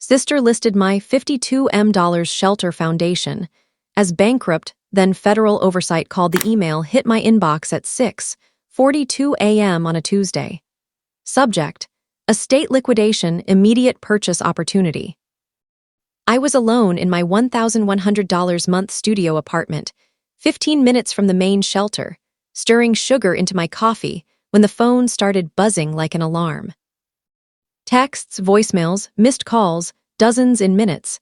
Sister listed my $52 shelter foundation as bankrupt, then federal oversight called the email hit my inbox at 6:42 a.m. on a Tuesday. Subject: estate liquidation, immediate purchase opportunity. I was alone in my $1,100 month studio apartment, 15 minutes from the main shelter, stirring sugar into my coffee when the phone started buzzing like an alarm. Texts, voicemails, missed calls, dozens in minutes.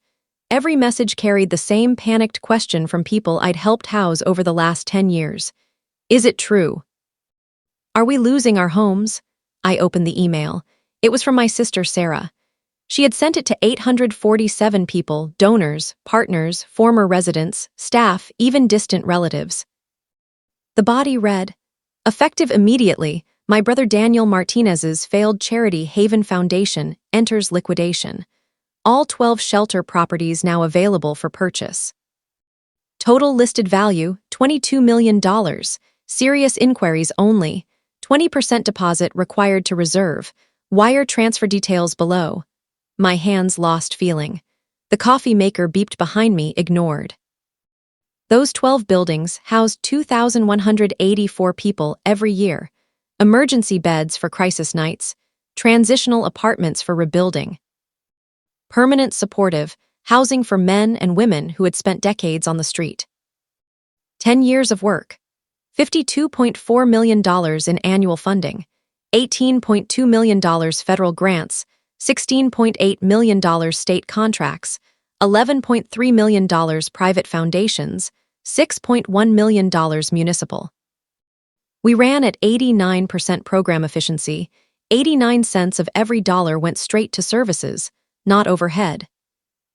Every message carried the same panicked question from people I'd helped house over the last 10 years. Is it true? Are we losing our homes? I opened the email. It was from my sister Sarah. She had sent it to 847 people, donors, partners, former residents, staff, even distant relatives. The body read, effective immediately, my brother Daniel Martinez's failed charity Haven Foundation enters liquidation. All 12 shelter properties now available for purchase. Total listed value, $22 million. Serious inquiries only. 20% deposit required to reserve. Wire transfer details below. My hands lost feeling. The coffee maker beeped behind me, ignored. Those 12 buildings housed 2,184 people every year. Emergency beds for crisis nights. Transitional apartments for rebuilding. Permanent supportive, housing for men and women who had spent decades on the street. 10 years of work. $52.4 million in annual funding. $18.2 million federal grants. $16.8 million state contracts. $11.3 million private foundations. $6.1 million municipal. We ran at 89% program efficiency. 89 cents of every dollar went straight to services, not overhead.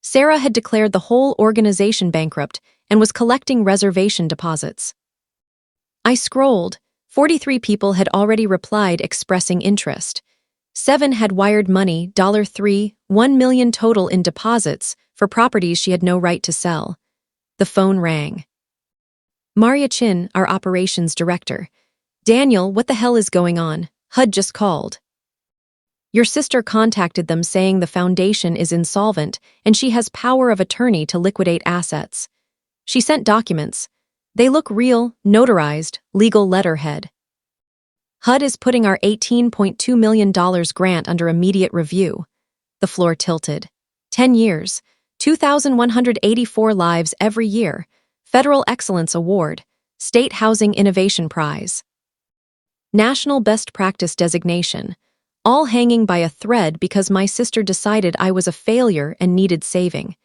Sarah had declared the whole organization bankrupt and was collecting reservation deposits. I scrolled. 43 people had already replied expressing interest. 7 had wired money, $3, $1 million total in deposits for properties she had no right to sell. The phone rang. Maria Chin, our operations director. Daniel, what the hell is going on? HUD just called. Your sister contacted them saying the foundation is insolvent and she has power of attorney to liquidate assets. She sent documents. They look real, notarized, legal letterhead. HUD is putting our $18.2 million grant under immediate review. The floor tilted. 10 years, 2,184 lives every year, Federal Excellence Award, State Housing Innovation Prize. National Best Practice designation, all hanging by a thread because my sister decided I was a failure and needed saving.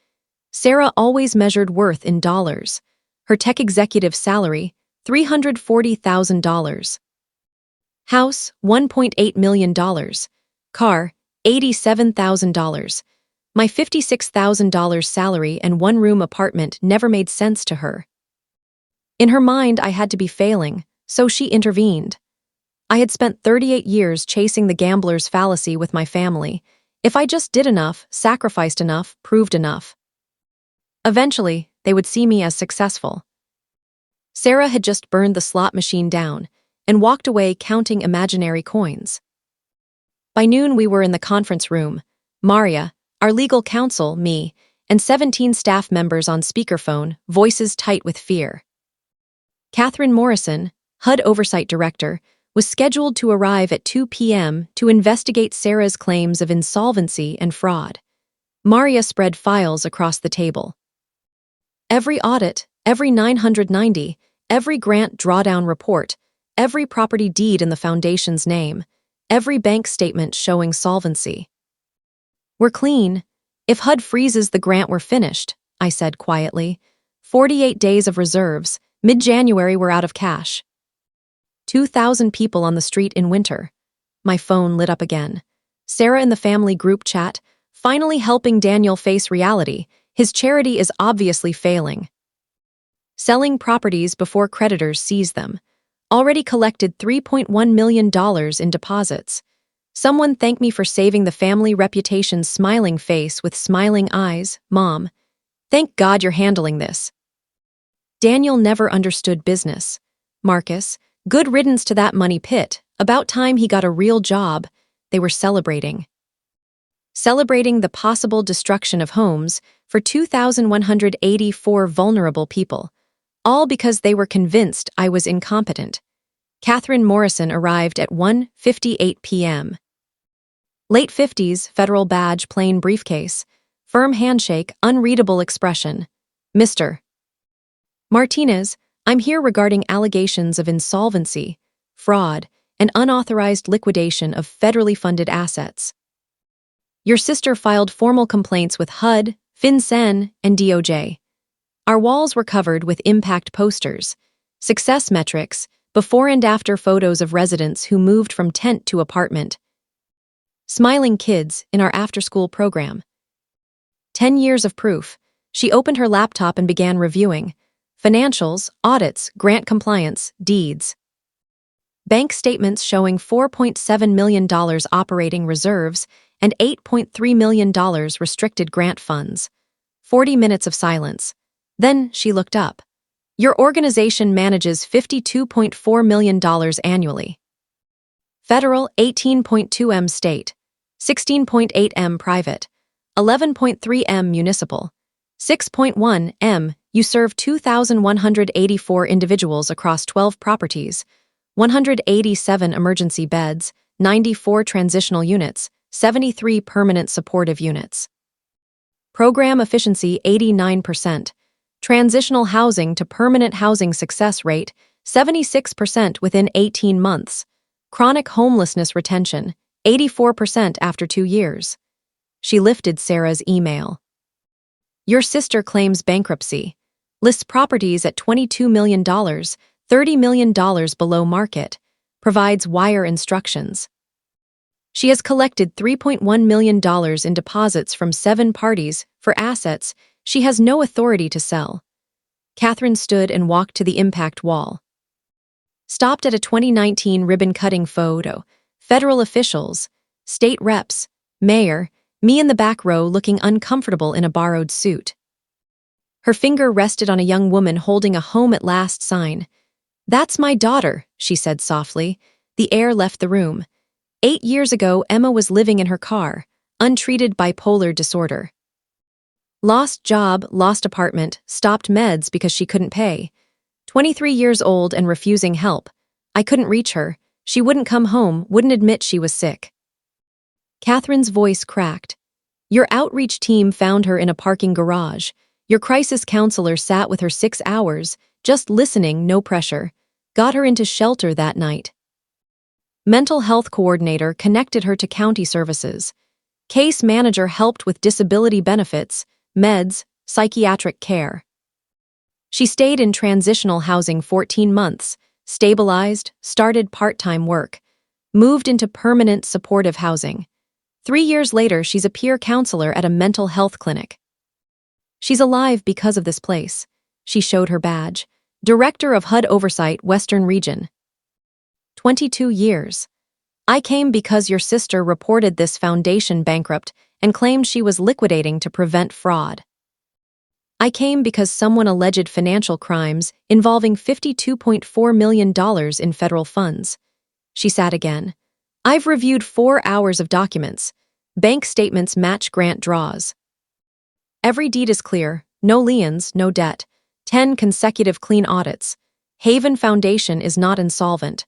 Sarah always measured worth in dollars. Her tech executive salary, $340,000. House, $1.8 million. Car, $87,000. My $56,000 salary and one-room apartment never made sense to her. In her mind, I had to be failing, so she intervened. I had spent 38 years chasing the gambler's fallacy with my family. If I just did enough, sacrificed enough, proved enough. Eventually, they would see me as successful. Sarah had just burned the slot machine down and walked away counting imaginary coins. By noon, we were in the conference room. Maria, our legal counsel, me, and 17 staff members on speakerphone, voices tight with fear. Catherine Morrison, HUD Oversight Director, was scheduled to arrive at 2 p.m. to investigate Sarah's claims of insolvency and fraud. Maria spread files across the table. Every audit, every 990, every grant drawdown report, every property deed in the foundation's name, every bank statement showing solvency. We're clean. If HUD freezes the grant, we're finished, I said quietly. 48 days of reserves. Mid-January, we're out of cash. 2,000 people on the street in winter. My phone lit up again. Sarah in the family group chat, finally helping Daniel face reality. His charity is obviously failing. Selling properties before creditors seize them. Already collected $3.1 million in deposits. Someone thanked me for saving the family reputation's smiling face with smiling eyes. Mom, thank God you're handling this. Daniel never understood business. Marcus, good riddance to that money pit. About time he got a real job. They were celebrating. celebrating the possible destruction of homes for 2,184 vulnerable people, all because they were convinced I was incompetent. Catherine Morrison arrived at 1:58 p.m. Late 50s, federal badge, plain briefcase, firm handshake, unreadable expression. Mr. Martinez, I'm here regarding allegations of insolvency, fraud, and unauthorized liquidation of federally funded assets. Your sister filed formal complaints with HUD, FinCEN, and DOJ. Our walls were covered with impact posters, success metrics, before and after photos of residents who moved from tent to apartment. Smiling kids in our after-school program. 10 years of proof. She opened her laptop and began reviewing financials, audits, grant compliance, deeds. Bank statements showing $4.7 million operating reserves and $8.3 million restricted grant funds. 40 minutes of silence. Then she looked up. Your organization manages $52.4 million annually. Federal, 18.2 M state, 16.8 M private, 11.3 M municipal, 6.1 M. You serve 2,184 individuals across 12 properties, 187 emergency beds, 94 transitional units, 73 permanent supportive units. Program efficiency 89%. Transitional housing to permanent housing success rate 76% within 18 months. Chronic homelessness retention 84% after 2 years. She lifted Sarah's email. Your sister claims bankruptcy. Lists properties at $22 million, $30 million below market. Provides wire instructions. She has collected $3.1 million in deposits from 7 parties for assets she has no authority to sell. Catherine stood and walked to the impact wall. Stopped at a 2019 ribbon-cutting photo. Federal officials, state reps, mayor, me in the back row looking uncomfortable in a borrowed suit. Her finger rested on a young woman holding a home at last sign. That's my daughter, she said softly. The air left the room. 8 years ago, Emma was living in her car, untreated bipolar disorder. Lost job, lost apartment, stopped meds because she couldn't pay. 23 years old and refusing help. I couldn't reach her. She wouldn't come home, wouldn't admit she was sick. Catherine's voice cracked. Your outreach team found her in a parking garage. Your crisis counselor sat with her 6 hours, just listening, no pressure. Got her into shelter that night. Mental health coordinator connected her to county services. Case manager helped with disability benefits, meds, psychiatric care. She stayed in transitional housing 14 months, stabilized, started part-time work, moved into permanent supportive housing. 3 years later, she's a peer counselor at a mental health clinic. She's alive because of this place. She showed her badge. Director of HUD Oversight, Western Region. 22 years. I came because your sister reported this foundation bankrupt and claimed she was liquidating to prevent fraud. I came because someone alleged financial crimes involving $52.4 million in federal funds. She sat again. I've reviewed 4 hours of documents. Bank statements match grant draws. Every deed is clear, no liens, no debt. 10 consecutive clean audits. Haven Foundation is not insolvent.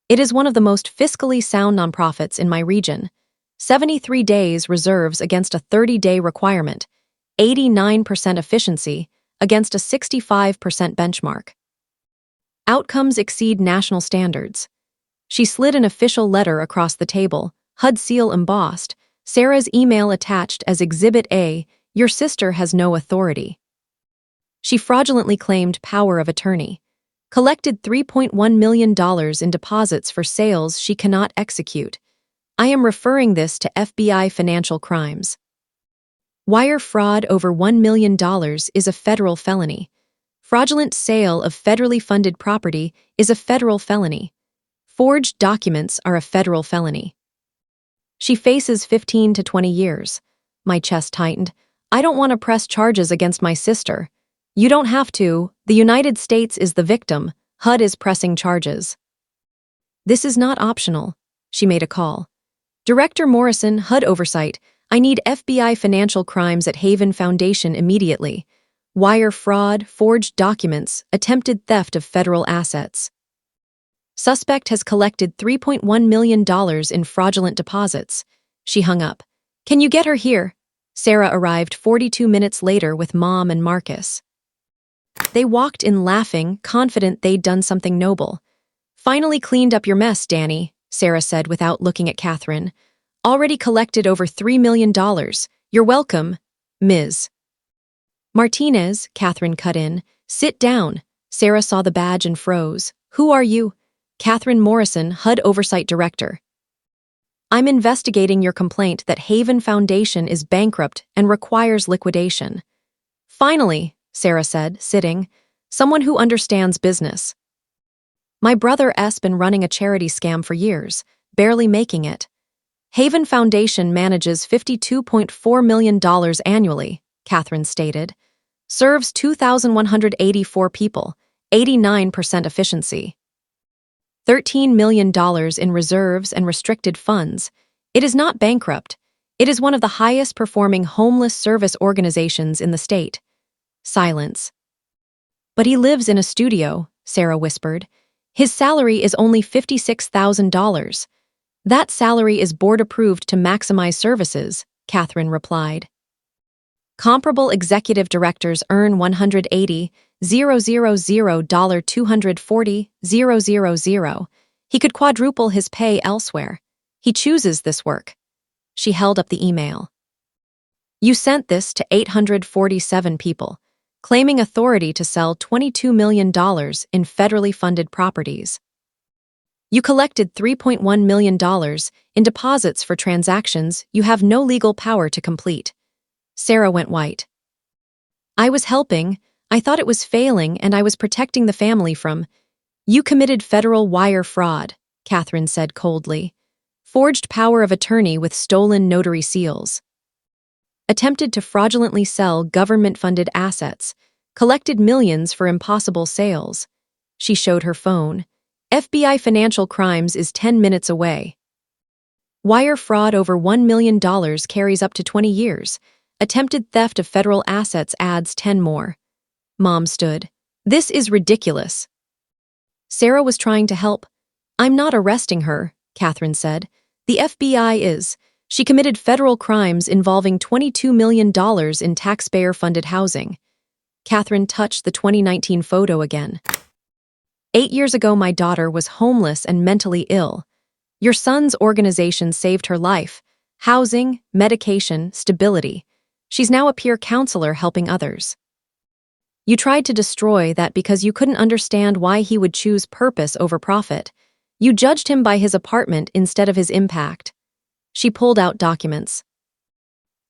It is one of the most fiscally sound nonprofits in my region. 73 days reserves against a 30-day requirement. 89% efficiency against a 65% benchmark. Outcomes exceed national standards. She slid an official letter across the table, HUD seal embossed, Sarah's email attached as Exhibit A. Your sister has no authority. She fraudulently claimed power of attorney. Collected $3.1 million in deposits for sales she cannot execute. I am referring this to FBI financial crimes. Wire fraud over $1 million is a federal felony. Fraudulent sale of federally funded property is a federal felony. Forged documents are a federal felony. She faces 15 to 20 years. My chest tightened. I don't want to press charges against my sister. You don't have to. The United States is the victim. HUD is pressing charges. This is not optional. She made a call. Director Morrison, HUD Oversight. I need FBI financial crimes at Haven Foundation immediately. Wire fraud, forged documents, attempted theft of federal assets. Suspect has collected $3.1 million in fraudulent deposits. She hung up. Can you get her here? Sarah arrived 42 minutes later with Mom and Marcus. They walked in laughing, confident they'd done something noble. Finally cleaned up your mess, Danny, Sarah said without looking at Catherine. Already collected over $3 million. You're welcome, Ms. Martinez, Catherine cut in. Sit down. Sarah saw the badge and froze. Who are you? Catherine Morrison, HUD Oversight Director. I'm investigating your complaint that Haven Foundation is bankrupt and requires liquidation. Finally, Sarah said, sitting, someone who understands business. My brother's been running a charity scam for years, barely making it. Haven Foundation manages $52.4 million annually, Catherine stated. Serves 2,184 people, 89% efficiency. $13 million in reserves and restricted funds. It is not bankrupt. It is one of the highest performing homeless service organizations in the state. Silence. But he lives in a studio, Sarah whispered. His salary is only $56,000. That salary is board approved to maximize services, Catherine replied. Comparable executive directors earn $180,000 He could quadruple his pay elsewhere. He chooses this work. She held up the email. You sent this to 847 people, claiming authority to sell $22 million in federally funded properties. You collected $3.1 million in deposits for transactions you have no legal power to complete. Sarah went white. I was helping. I thought it was failing, and I was protecting the family from. You committed federal wire fraud, Catherine said coldly. Forged power of attorney with stolen notary seals. Attempted to fraudulently sell government-funded assets. Collected millions for impossible sales. She showed her phone. FBI financial crimes is 10 minutes away. Wire fraud over $1 million carries up to 20 years. Attempted theft of federal assets adds 10 more. Mom stood. This is ridiculous. Sarah was trying to help. I'm not arresting her, Catherine said. The FBI is. She committed federal crimes involving $22 million in taxpayer-funded housing. Catherine touched the 2019 photo again. 8 years ago, my daughter was homeless and mentally ill. Your son's organization saved her life. Housing, medication, stability. She's now a peer counselor helping others. You tried to destroy that because you couldn't understand why he would choose purpose over profit. You judged him by his apartment instead of his impact. She pulled out documents.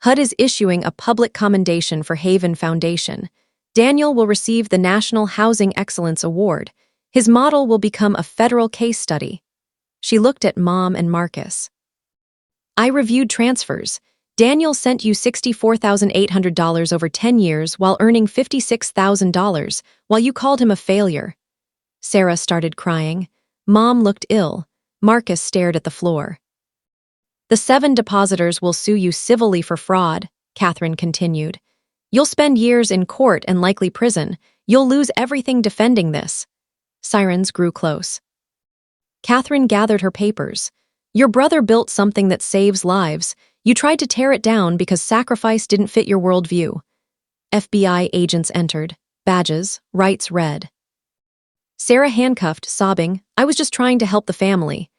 HUD is issuing a public commendation for Haven Foundation. Daniel will receive the National Housing Excellence Award. His model will become a federal case study. She looked at Mom and Marcus. I reviewed transfers. Daniel sent you $64,800 over 10 years while earning $56,000, while you called him a failure. Sarah started crying. Mom looked ill. Marcus stared at the floor. The 7 depositors will sue you civilly for fraud, Catherine continued. You'll spend years in court and likely prison. You'll lose everything defending this. Sirens grew close. Catherine gathered her papers. Your brother built something that saves lives. You tried to tear it down because sacrifice didn't fit your worldview. FBI agents entered. Badges, rights read. Sarah handcuffed, sobbing, I was just trying to help the family.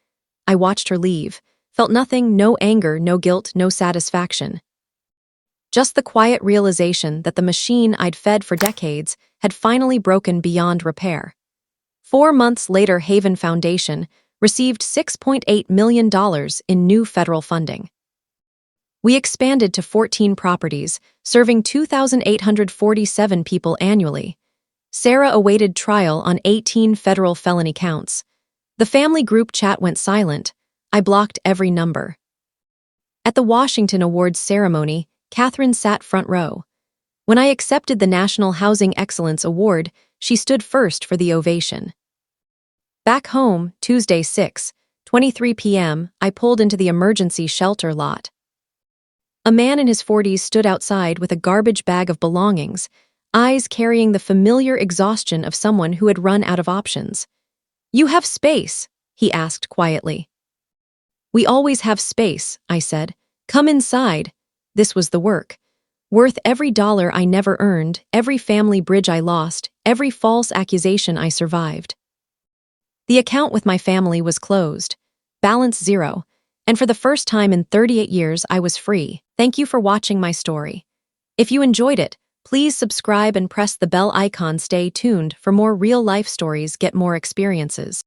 I watched her leave. Felt nothing, no anger, no guilt, no satisfaction. Just the quiet realization that the machine I'd fed for decades had finally broken beyond repair. 4 months later, Haven Foundation received $6.8 million in new federal funding. We expanded to 14 properties, serving 2,847 people annually. Sarah awaited trial on 18 federal felony counts. The family group chat went silent. I blocked every number. At the Washington Awards ceremony, Catherine sat front row. When I accepted the National Housing Excellence Award, she stood first for the ovation. Back home, Tuesday 6, 23 p.m., I pulled into the emergency shelter lot. A man in his 40s stood outside with a garbage bag of belongings, eyes carrying the familiar exhaustion of someone who had run out of options. "You have space?" he asked quietly. "We always have space," I said. "Come inside." This was the work. Worth every dollar I never earned, every family bridge I lost, every false accusation I survived. The account with my family was closed. Balance zero. And for the first time in 38 years, I was free. Thank you for watching my story. If you enjoyed it, please subscribe and press the bell icon. Stay tuned for more real-life stories. Get more experiences.